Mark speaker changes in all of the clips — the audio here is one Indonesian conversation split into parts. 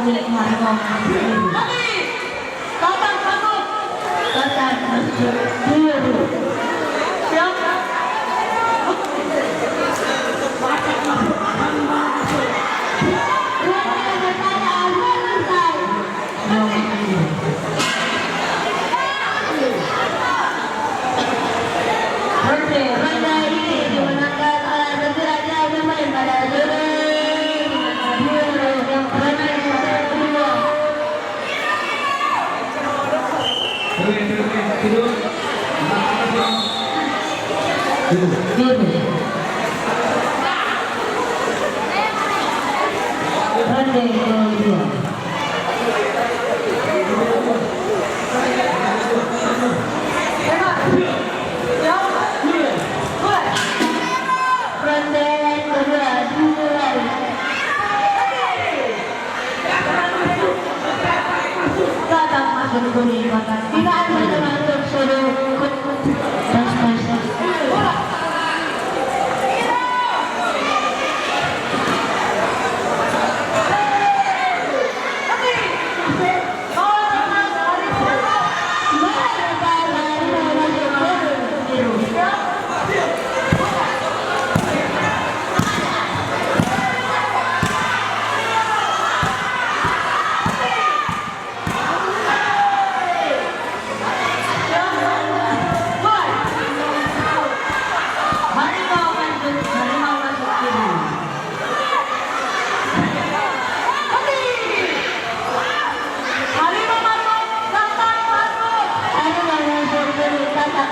Speaker 1: milik Harimau Biru.
Speaker 2: Tatang masuk.
Speaker 1: Tatang masuk biru.
Speaker 2: Siap.
Speaker 1: Ronde ini dimenangkan oleh Resi Raja bermain pada juri biru yang bermain kedua. Biru. Ronde kedua. Ronde kedua dimulai. Tatang masuk kuning kotak. Tidak ada masuk suruh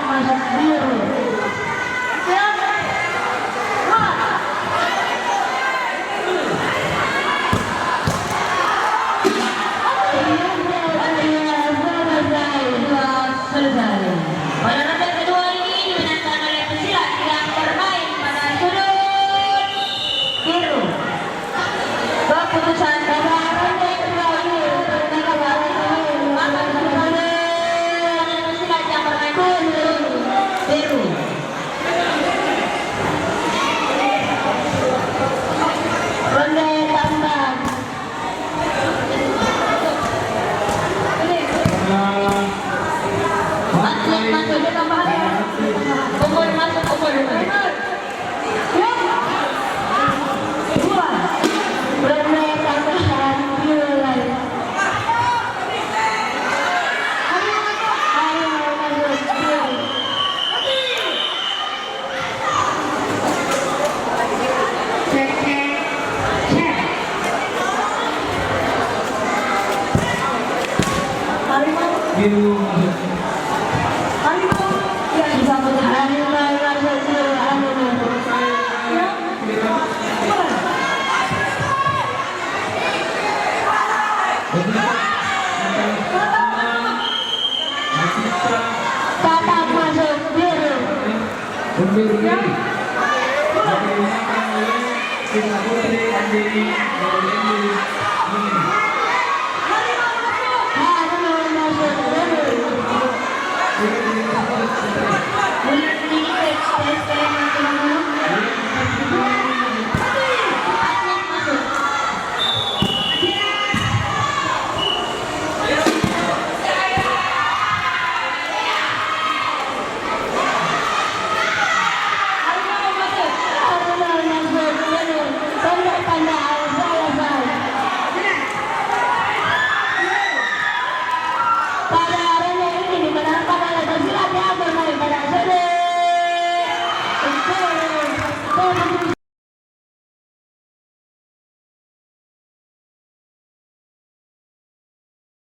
Speaker 1: masuk biru. Selesai. Pada ronde kedua ini dimenangkan oleh pesilat yang bermain pada sudut biru. Keputusan pada ronde kedua ini dimenangkan oleh pesilat yang bermain biru. Ronde tambang. Masuk ke tambahan. Umur masuk umur. Dua. Ronde tambahan mulai. Ayo masuk biru. Cek cek cek.
Speaker 3: Biru.
Speaker 1: Tatang masuk biru.
Speaker 3: Biru ini. Singapura Andini
Speaker 1: Pada